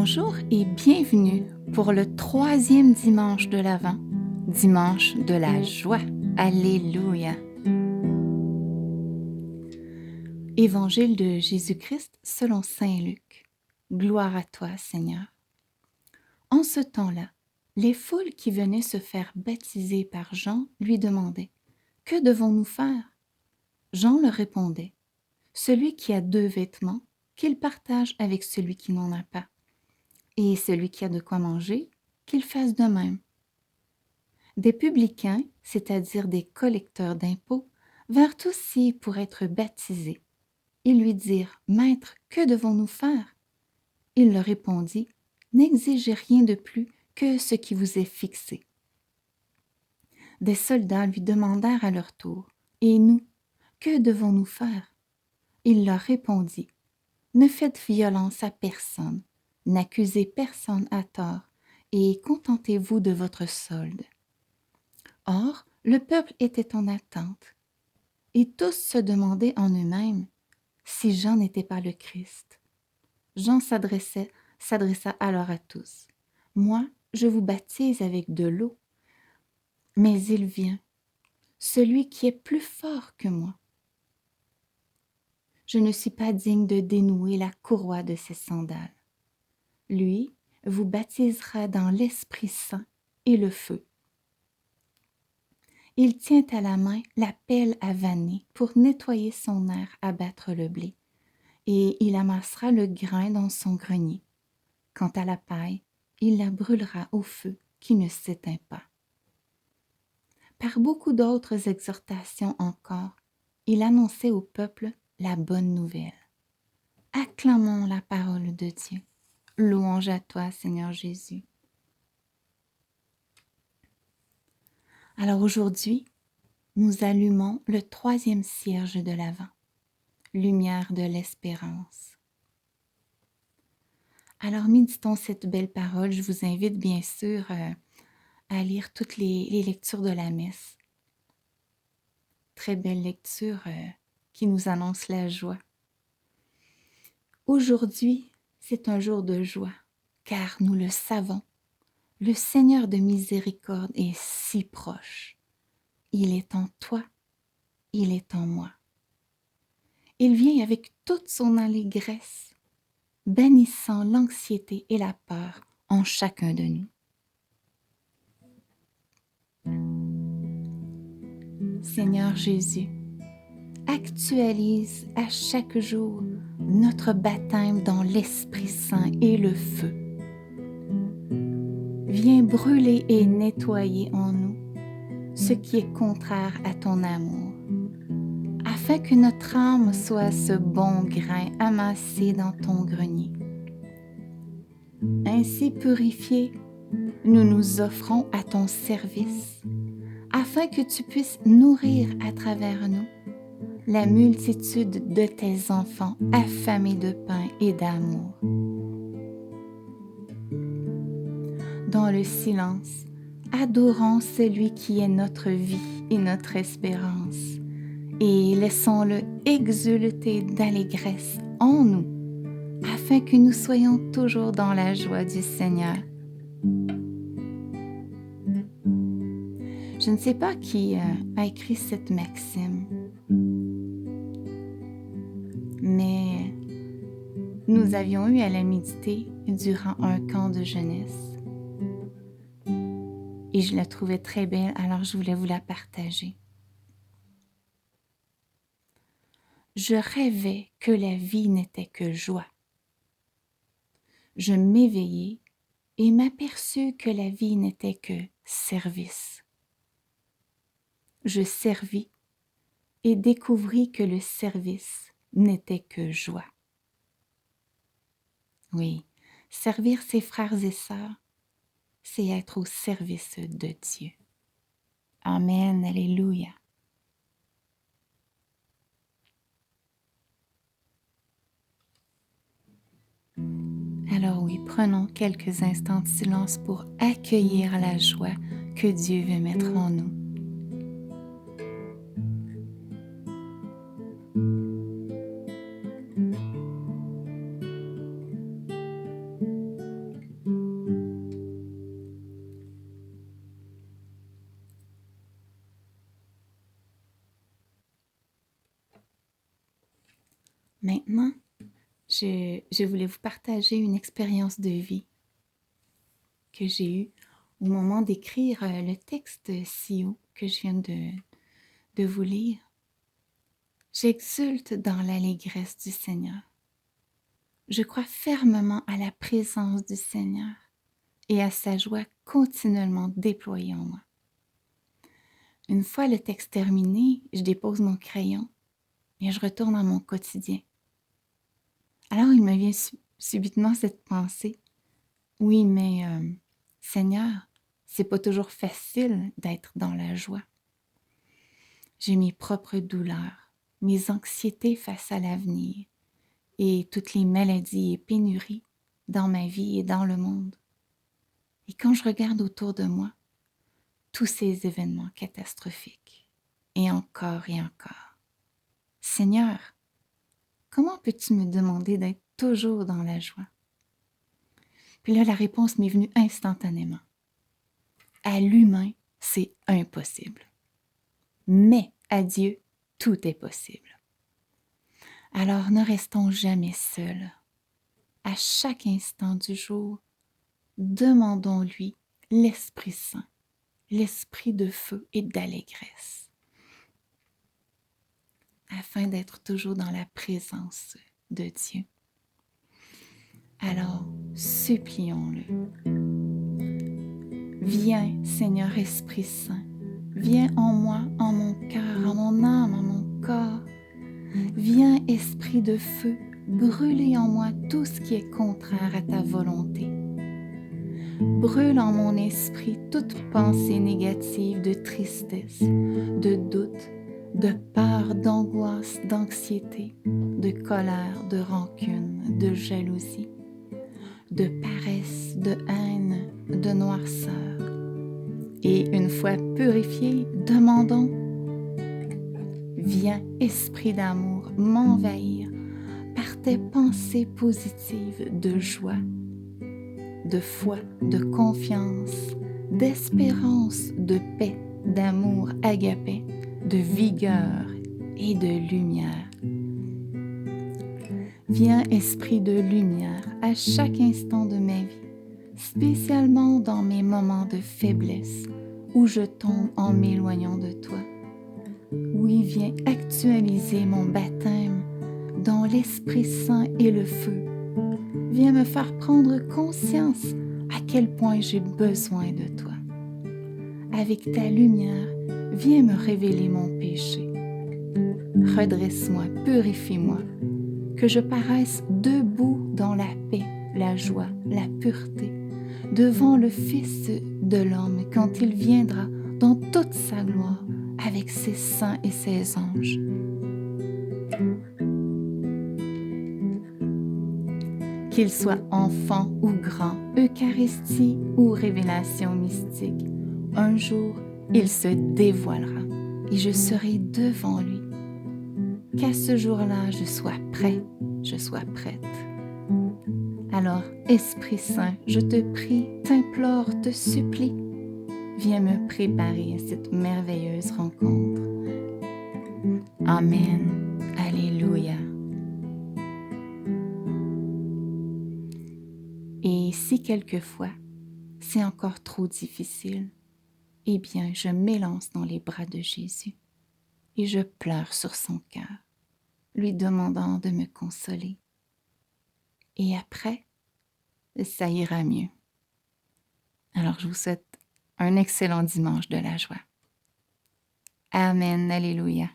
Bonjour et bienvenue pour le 3e dimanche de l'Avent, dimanche de la joie. Alléluia! Évangile de Jésus-Christ selon Saint Luc. Gloire à toi, Seigneur. En ce temps-là, les foules qui venaient se faire baptiser par Jean lui demandaient « Que devons-nous faire ?» Jean leur répondait « Celui qui a 2 vêtements, qu'il partage avec celui qui n'en a pas. Et celui qui a de quoi manger, qu'il fasse de même. » Des publicains, c'est-à-dire des collecteurs d'impôts, vinrent aussi pour être baptisés. Ils lui dirent « Maître, que devons-nous faire ?» Il leur répondit « N'exigez rien de plus que ce qui vous est fixé. » Des soldats lui demandèrent à leur tour « Et nous, que devons-nous faire ?» Il leur répondit « Ne faites violence à personne, n'accusez personne à tort, et contentez-vous de votre solde. » Or, le peuple était en attente, et tous se demandaient en eux-mêmes si Jean n'était pas le Christ. Jean s'adressa alors à tous. « Moi, je vous baptise avec de l'eau, mais il vient, celui qui est plus fort que moi. Je ne suis pas digne de dénouer la courroie de ses sandales. Lui vous baptisera dans l'Esprit Saint et le feu. Il tient à la main la pelle à vanner pour nettoyer son aire à battre le blé, et il amassera le grain dans son grenier. Quant à la paille, il la brûlera au feu qui ne s'éteint pas. » Par beaucoup d'autres exhortations encore, il annonçait au peuple la bonne nouvelle. Acclamons la parole de Dieu. Louange à toi, Seigneur Jésus. Alors aujourd'hui, nous allumons le 3e cierge de l'Avent, lumière de l'espérance. Alors méditons cette belle parole. Je vous invite bien sûr à lire toutes les lectures de la messe. Très belle lecture qui nous annonce la joie. Aujourd'hui, c'est un jour de joie, car nous le savons, le Seigneur de miséricorde est si proche. Il est en toi, il est en moi. Il vient avec toute son allégresse, bannissant l'anxiété et la peur en chacun de nous. Seigneur Jésus, actualise à chaque jour notre baptême dans l'Esprit Saint et le feu. Viens brûler et nettoyer en nous ce qui est contraire à ton amour, afin que notre âme soit ce bon grain amassé dans ton grenier. Ainsi purifiés, nous nous offrons à ton service, afin que tu puisses nourrir à travers nous la multitude de tes enfants affamés de pain et d'amour. Dans le silence, adorons celui qui est notre vie et notre espérance, et laissons-le exulter d'allégresse en nous, afin que nous soyons toujours dans la joie du Seigneur. Je ne sais pas qui a écrit cette maxime, mais nous avions eu à la méditer durant un camp de jeunesse. Et je la trouvais très belle, alors je voulais vous la partager. Je rêvais que la vie n'était que joie. Je m'éveillai et m'aperçus que la vie n'était que service. Je servis et découvris que le service n'était que joie. Oui, servir ses frères et sœurs, c'est être au service de Dieu. Amen, alléluia. Alors oui, prenons quelques instants de silence pour accueillir la joie que Dieu veut mettre en nous. Maintenant, je voulais vous partager une expérience de vie que j'ai eue au moment d'écrire le texte si haut que je viens de vous lire. J'exulte dans l'allégresse du Seigneur. Je crois fermement à la présence du Seigneur et à sa joie continuellement déployée en moi. Une fois le texte terminé, je dépose mon crayon et je retourne à mon quotidien. Alors il me vient subitement cette pensée. Oui, mais Seigneur, c'est pas toujours facile d'être dans la joie. J'ai mes propres douleurs, mes anxiétés face à l'avenir et toutes les maladies et pénuries dans ma vie et dans le monde. Et quand je regarde autour de moi, tous ces événements catastrophiques, et encore, Seigneur, comment peux-tu me demander d'être toujours dans la joie? Puis là, la réponse m'est venue instantanément. À l'humain, c'est impossible. Mais à Dieu, tout est possible. Alors ne restons jamais seuls. À chaque instant du jour, demandons-lui l'Esprit Saint, l'Esprit de feu et d'allégresse, afin d'être toujours dans la présence de Dieu. Alors, supplions-le. Viens, Seigneur Esprit Saint, viens en moi, en mon cœur, en mon âme, en mon corps. Viens, Esprit de feu, brûler en moi tout ce qui est contraire à ta volonté. Brûle en mon esprit toute pensée négative de tristesse, de doute, de peur, d'angoisse, d'anxiété, de colère, de rancune, de jalousie, de paresse, de haine, de noirceur. Et une fois purifiés, demandons: viens, Esprit d'amour, m'envahir par tes pensées positives de joie, de foi, de confiance, d'espérance, de paix, d'amour agapé, de vigueur et de lumière. Viens, Esprit de lumière, à chaque instant de ma vie, spécialement dans mes moments de faiblesse où je tombe en m'éloignant de toi. Oui, viens actualiser mon baptême dans l'Esprit Saint et le feu. Viens me faire prendre conscience à quel point j'ai besoin de toi. Avec ta lumière, viens me révéler mon péché. Redresse-moi, purifie-moi, que je paraisse debout dans la paix, la joie, la pureté, devant le Fils de l'homme quand il viendra dans toute sa gloire avec ses saints et ses anges. Qu'il soit enfant ou grand, Eucharistie ou révélation mystique, un jour il se dévoilera et je serai devant lui. Qu'à ce jour-là, je sois prêt, je sois prête. Alors, Esprit Saint, je te prie, t'implore, te supplie, viens me préparer à cette merveilleuse rencontre. Amen. Alléluia. Et si quelquefois, c'est encore trop difficile, eh bien, je m'élance dans les bras de Jésus et je pleure sur son cœur, lui demandant de me consoler. Et après, ça ira mieux. Alors, je vous souhaite un excellent dimanche de la joie. Amen, alléluia.